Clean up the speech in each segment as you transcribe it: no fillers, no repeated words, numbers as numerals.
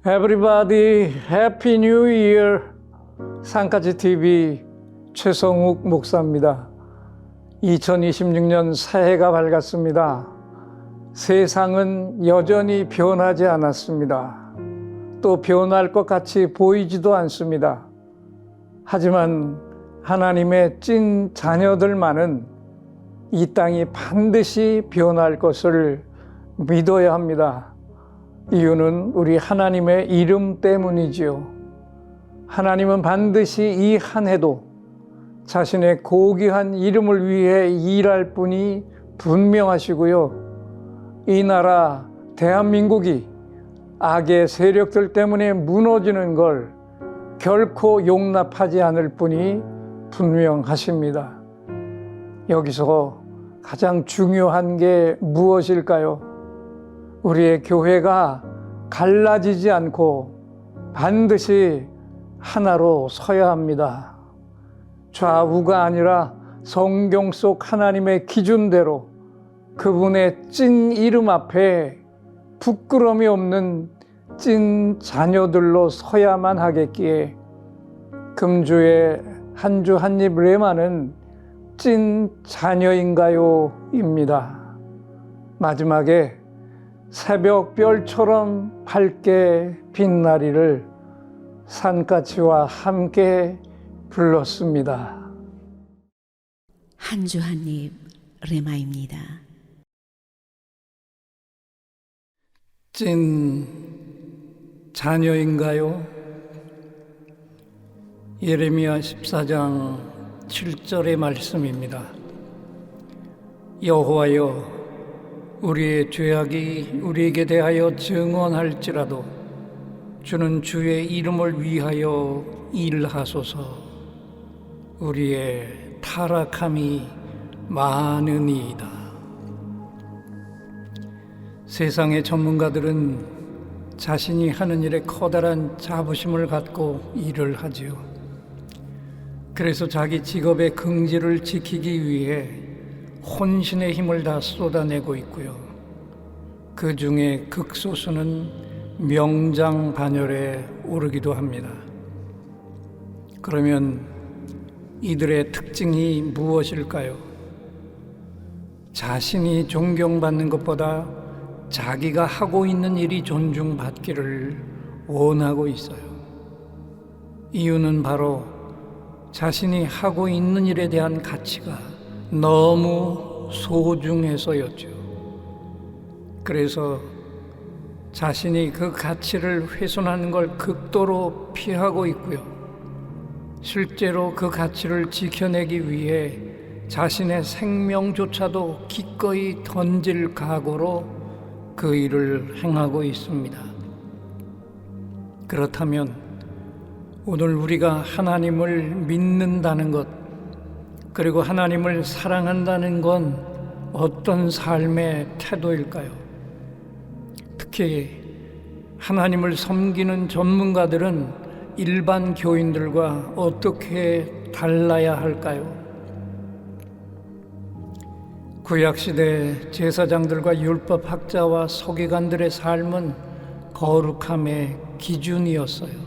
Everybody, Happy New Year! 산까지 TV 최성욱 목사입니다. 2026년 새해가 밝았습니다. 세상은 여전히 변하지 않았습니다. 또 변할 것 같이 보이지도 않습니다. 하지만 하나님의 찐 자녀들만은 이 땅이 반드시 변할 것을 믿어야 합니다. 이유는 우리 하나님의 이름 때문이지요. 하나님은 반드시 이 한 해도 자신의 고귀한 이름을 위해 일할 분이 분명하시고요. 이 나라 대한민국이 악의 세력들 때문에 무너지는 걸 결코 용납하지 않을 분이 분명하십니다. 여기서 가장 중요한 게 무엇일까요? 우리의 교회가 갈라지지 않고 반드시 하나로 서야 합니다. 좌우가 아니라 성경 속 하나님의 기준대로 그분의 찐 이름 앞에 부끄러움이 없는 찐 자녀들로 서야만 하겠기에 금주의 한 주 한입 레마는 찐 자녀인가요? 입니다. 마지막에 새벽별처럼 밝게 빛나리를 산까치와 함께 불렀습니다. 한 주 한입 레마입니다. 찐 자녀인가요? 예레미야 14장 7절의 말씀입니다. 여호와여, 우리의 죄악이 우리에게 대하여 증언할지라도 주는 주의 이름을 위하여 일하소서. 우리의 타락함이 많으니이다. 세상의 전문가들은 자신이 하는 일에 커다란 자부심을 갖고 일을 하지요. 그래서 자기 직업의 긍지를 지키기 위해 혼신의 힘을 다 쏟아내고 있고요. 그 중에 극소수는 명장반열에 오르기도 합니다. 그러면 이들의 특징이 무엇일까요? 자신이 존경받는 것보다 자기가 하고 있는 일이 존중받기를 원하고 있어요. 이유는 바로 자신이 하고 있는 일에 대한 가치가 너무 소중해서였죠. 그래서 자신이 그 가치를 훼손하는 걸 극도로 피하고 있고요. 실제로 그 가치를 지켜내기 위해 자신의 생명조차도 기꺼이 던질 각오로 그 일을 행하고 있습니다. 그렇다면 오늘 우리가 하나님을 믿는다는 것, 그리고 하나님을 사랑한다는 건 어떤 삶의 태도일까요? 특히 하나님을 섬기는 전문가들은 일반 교인들과 어떻게 달라야 할까요? 구약시대 제사장들과 율법학자와 서기관들의 삶은 거룩함의 기준이었어요.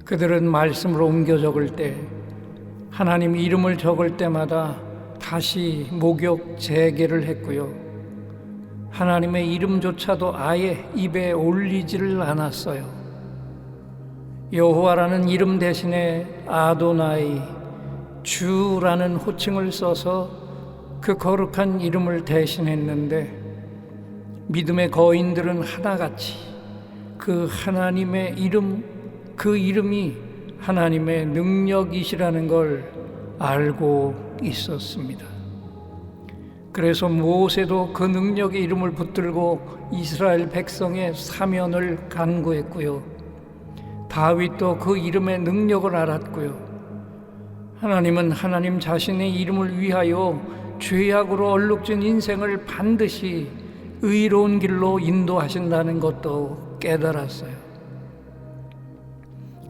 그들은 말씀을 옮겨 적을 때, 하나님 이름을 적을 때마다 다시 목욕 재개를 했고요. 하나님의 이름조차도 아예 입에 올리지를 않았어요. 여호와라는 이름 대신에 아도나이, 주라는 호칭을 써서 그 거룩한 이름을 대신했는데, 믿음의 거인들은 하나같이 그 하나님의 이름, 그 이름이 하나님의 능력이시라는 걸 알고 있었습니다. 그래서 모세도 그 능력의 이름을 붙들고 이스라엘 백성의 사면을 간구했고요. 다윗도 그 이름의 능력을 알았고요. 하나님은 하나님 자신의 이름을 위하여 죄악으로 얼룩진 인생을 반드시 의로운 길로 인도하신다는 것도 깨달았어요.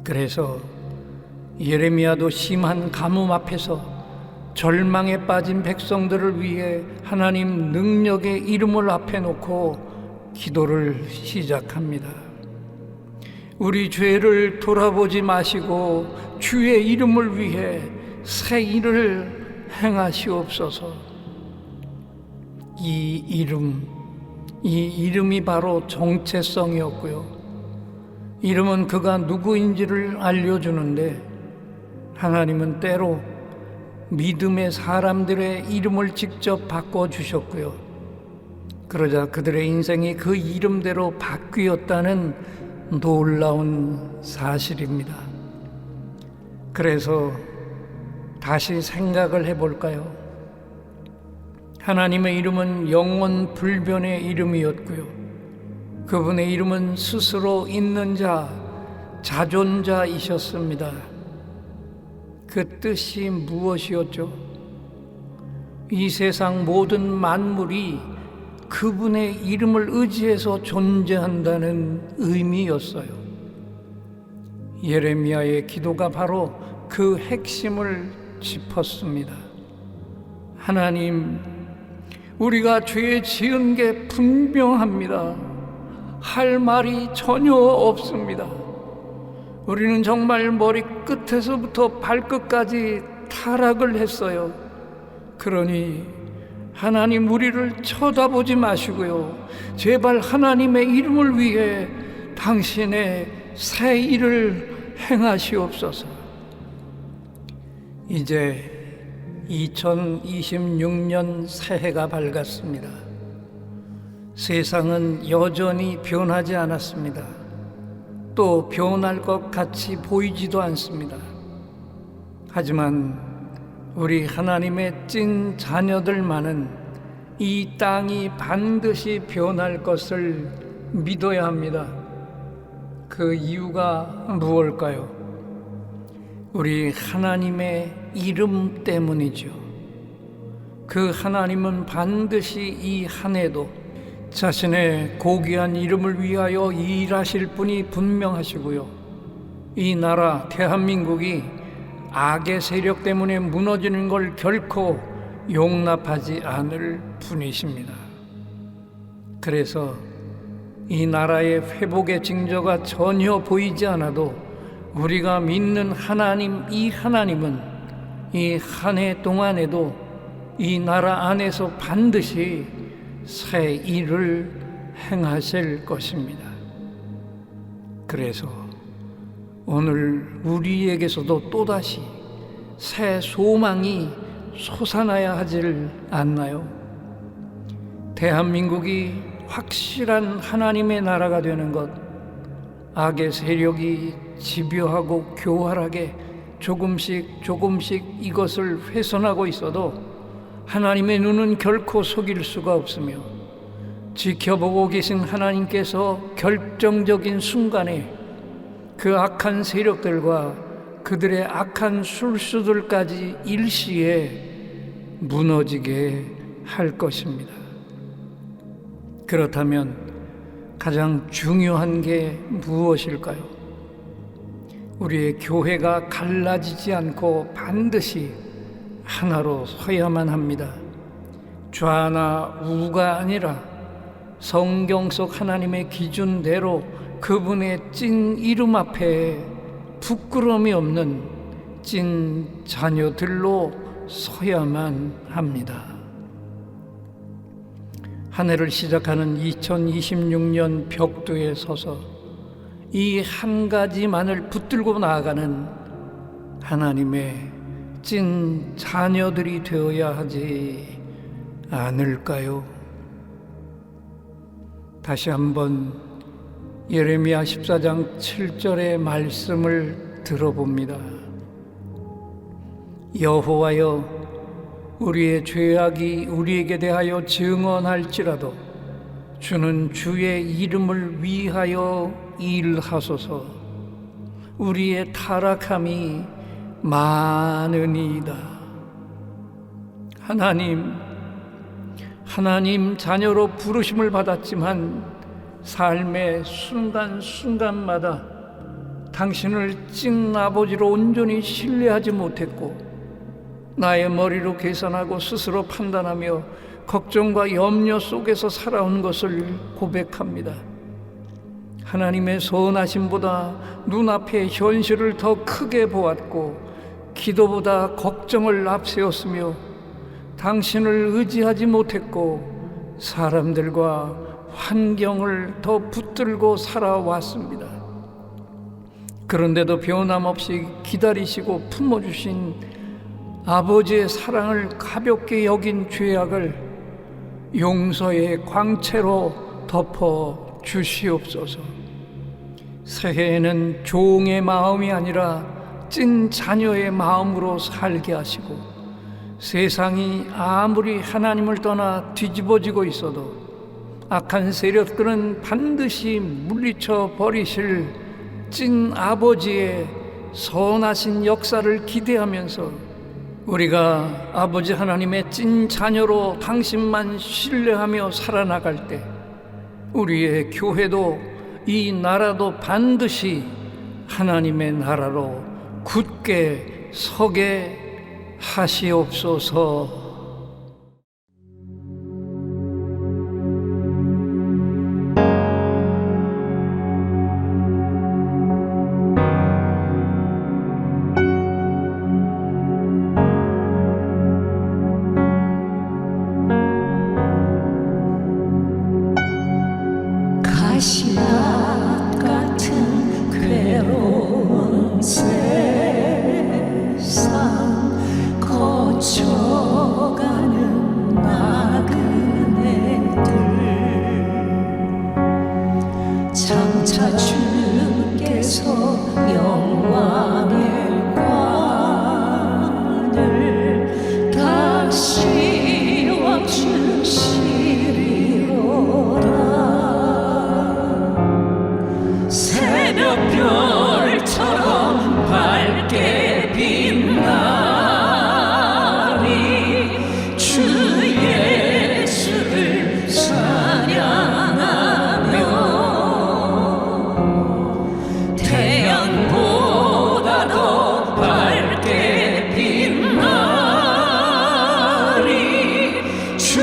그래서 예레미야도 심한 가뭄 앞에서 절망에 빠진 백성들을 위해 하나님 능력의 이름을 앞에 놓고 기도를 시작합니다. 우리 죄를 돌아보지 마시고 주의 이름을 위해 새 일을 행하시옵소서. 이 이름이 바로 정체성이었고요. 이름은 그가 누구인지를 알려주는데, 하나님은 때로 믿음의 사람들의 이름을 직접 바꿔주셨고요. 그러자 그들의 인생이 그 이름대로 바뀌었다는 놀라운 사실입니다. 그래서 다시 생각을 해볼까요? 하나님의 이름은 영원 불변의 이름이었고요. 그분의 이름은 스스로 있는 자, 자존자이셨습니다. 그 뜻이 무엇이었죠? 이 세상 모든 만물이 그분의 이름을 의지해서 존재한다는 의미였어요. 예레미야의 기도가 바로 그 핵심을 짚었습니다. 하나님, 우리가 죄 지은 게 분명합니다. 할 말이 전혀 없습니다. 우리는 정말 머리 끝에서부터 발끝까지 타락을 했어요. 그러니 하나님, 우리를 쳐다보지 마시고요, 제발 하나님의 이름을 위해 당신의 새 일을 행하시옵소서. 이제 2026년 새해가 밝았습니다. 세상은 여전히 변하지 않았습니다. 또 변할 것 같이 보이지도 않습니다. 하지만 우리 하나님의 찐 자녀들만은 이 땅이 반드시 변할 것을 믿어야 합니다. 그 이유가 무엇일까요? 우리 하나님의 이름 때문이죠. 그 하나님은 반드시 이 한 해도 자신의 고귀한 이름을 위하여 일하실 분이 분명하시고요, 이 나라 대한민국이 악의 세력 때문에 무너지는 걸 결코 용납하지 않을 분이십니다. 그래서 이 나라의 회복의 징조가 전혀 보이지 않아도 우리가 믿는 하나님, 이 하나님은 이 한 해 동안에도 이 나라 안에서 반드시 새 일을 행하실 것입니다. 그래서 오늘 우리에게서도 또다시 새 소망이 솟아나야 하질 않나요? 대한민국이 확실한 하나님의 나라가 되는 것, 악의 세력이 집요하고 교활하게 조금씩 이것을 훼손하고 있어도 하나님의 눈은 결코 속일 수가 없으며, 지켜보고 계신 하나님께서 결정적인 순간에 그 악한 세력들과 그들의 악한 술수들까지 일시에 무너지게 할 것입니다. 그렇다면 가장 중요한 게 무엇일까요? 우리의 교회가 갈라지지 않고 반드시 하나로 서야만 합니다. 좌나 우가 아니라 성경 속 하나님의 기준대로 그분의 찐 이름 앞에 부끄러움이 없는 찐 자녀들로 서야만 합니다. 한 해를 시작하는 2026년 벽두에 서서 이 한 가지만을 붙들고 나아가는 하나님의 찐 자녀들이 되어야 하지 않을까요? 다시 한번 예레미야 14장 7절의 말씀을 들어봅니다. 여호와여, 우리의 죄악이 우리에게 대하여 증언할지라도 주는 주의 이름을 위하여 일하소서. 우리의 타락함이 많으니이다. 하나님 자녀로 부르심을 받았지만 삶의 순간순간마다 당신을 찐 아버지로 온전히 신뢰하지 못했고, 나의 머리로 계산하고 스스로 판단하며 걱정과 염려 속에서 살아온 것을 고백합니다. 하나님의 선하심보다 눈앞의 현실을 더 크게 보았고 기도보다 걱정을 앞세웠으며 당신을 의지하지 못했고 사람들과 환경을 더 붙들고 살아왔습니다. 그런데도 변함없이 기다리시고 품어주신 아버지의 사랑을 가볍게 여긴 죄악을 용서의 광채로 덮어 주시옵소서. 새해에는 종의 마음이 아니라 찐 자녀의 마음으로 살게 하시고 세상이 아무리 하나님을 떠나 뒤집어지고 있어도 악한 세력들은 반드시 물리쳐 버리실 찐 아버지의 선하신 역사를 기대하면서 우리가 아버지 하나님의 찐 자녀로 당신만 신뢰하며 살아나갈 때 우리의 교회도 이 나라도 반드시 하나님의 나라로 굳게 서게 하시옵소서. 가시밭 같은 괴로운 세상 거쳐가는 나그네들 장차 주께서 영광의 관을 다시 와주시리로다. 새벽별처럼 밝게 빛나리 주 예수를 찬양하며 태양보다 더 밝게 빛나리 주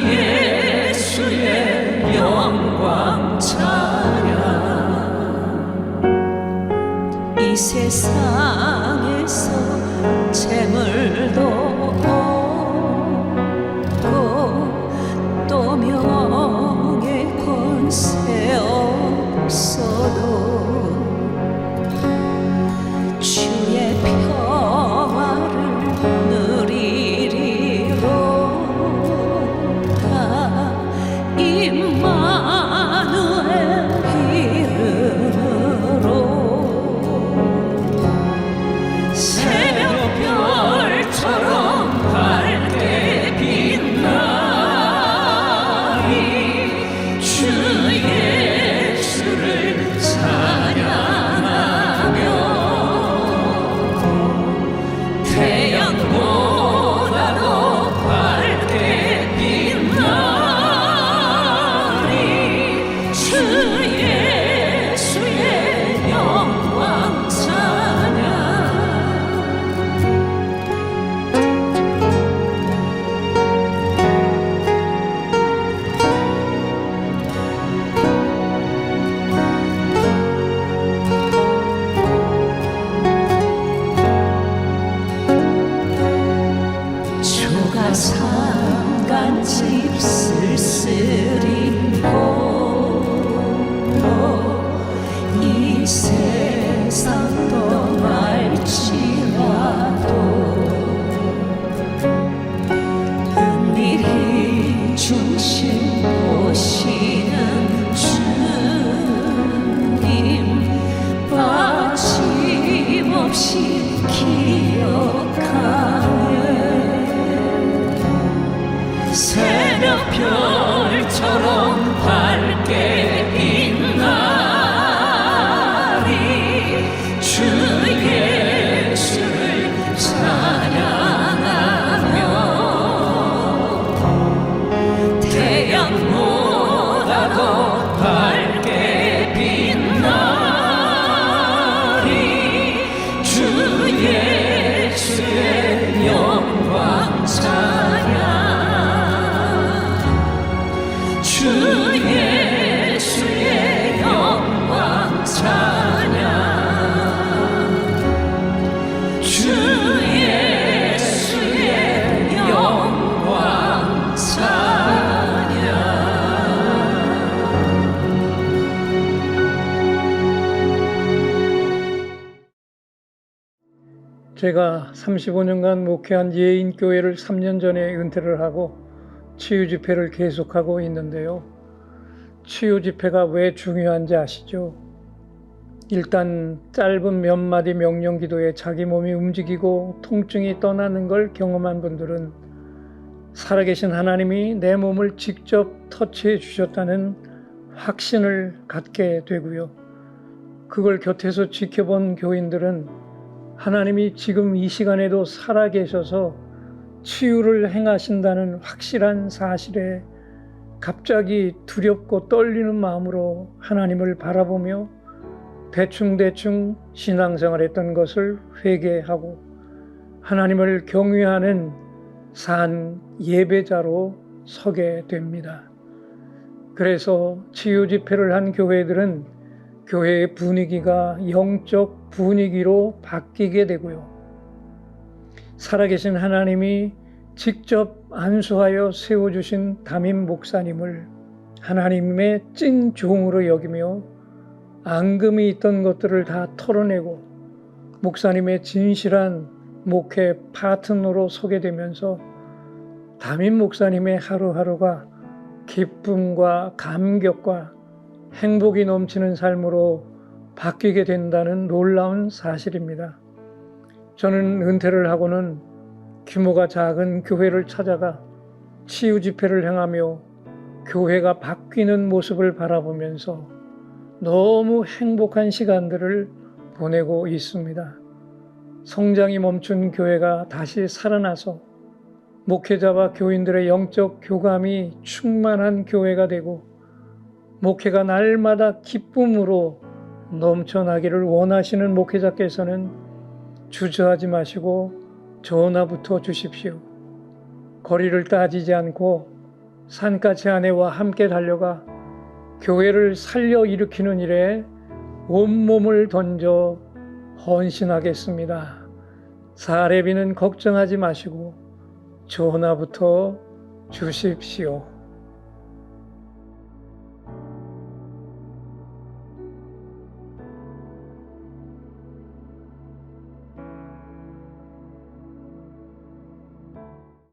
예수의 영광 찬양. 이 세상에서 재물도 없고 또 명예 권세 없어도 주의 평화를 누리리로다. 임마누엘 이름으로 새벽별처럼 밝게 빛나리 주 예수를 찬양하며 태양보다 더 밝게 빛나리 주 예수의 영광 찬양. 조가상간집 쓸쓸히 보고 이 세상 떠날지라도 은밀히 중심 보시는 주님 빠짐없이 기억하네. 새벽별처럼 밝게 빛나리 주 예수를 찬양하며 태양보다 더 밝게 빛나리 주 예수의 영광 찬양. 주 예수 제가 35년간 목회한 예인교회를 3년 전에 은퇴를 하고 치유 집회를 계속하고 있는데요. 치유 집회가 왜 중요한지 아시죠? 일단 짧은 몇 마디 명령 기도에 자기 몸이 움직이고 통증이 떠나는 걸 경험한 분들은 살아계신 하나님이 내 몸을 직접 터치해 주셨다는 확신을 갖게 되고요. 그걸 곁에서 지켜본 교인들은 하나님이 지금 이 시간에도 살아계셔서 치유를 행하신다는 확실한 사실에 갑자기 두렵고 떨리는 마음으로 하나님을 바라보며 대충대충 신앙생활했던 것을 회개하고 하나님을 경외하는 산 예배자로 서게 됩니다. 그래서 치유 집회를 한 교회들은 교회의 분위기가 영적 분위기로 바뀌게 되고요. 살아계신 하나님이 직접 안수하여 세워주신 담임 목사님을 하나님의 찐 종으로 여기며 앙금이 있던 것들을 다 털어내고 목사님의 진실한 목회 파트너로 서게 되면서 담임 목사님의 하루하루가 기쁨과 감격과 행복이 넘치는 삶으로 바뀌게 된다는 놀라운 사실입니다. 저는 은퇴를 하고는 규모가 작은 교회를 찾아가 치유 집회를 행하며 교회가 바뀌는 모습을 바라보면서 너무 행복한 시간들을 보내고 있습니다. 성장이 멈춘 교회가 다시 살아나서 목회자와 교인들의 영적 교감이 충만한 교회가 되고 목회가 날마다 기쁨으로 넘쳐나기를 원하시는 목회자께서는 주저하지 마시고 전화부터 주십시오. 거리를 따지지 않고 산까지 아내와 함께 달려가 교회를 살려 일으키는 일에 온몸을 던져 헌신하겠습니다. 사례비는 걱정하지 마시고 전화부터 주십시오.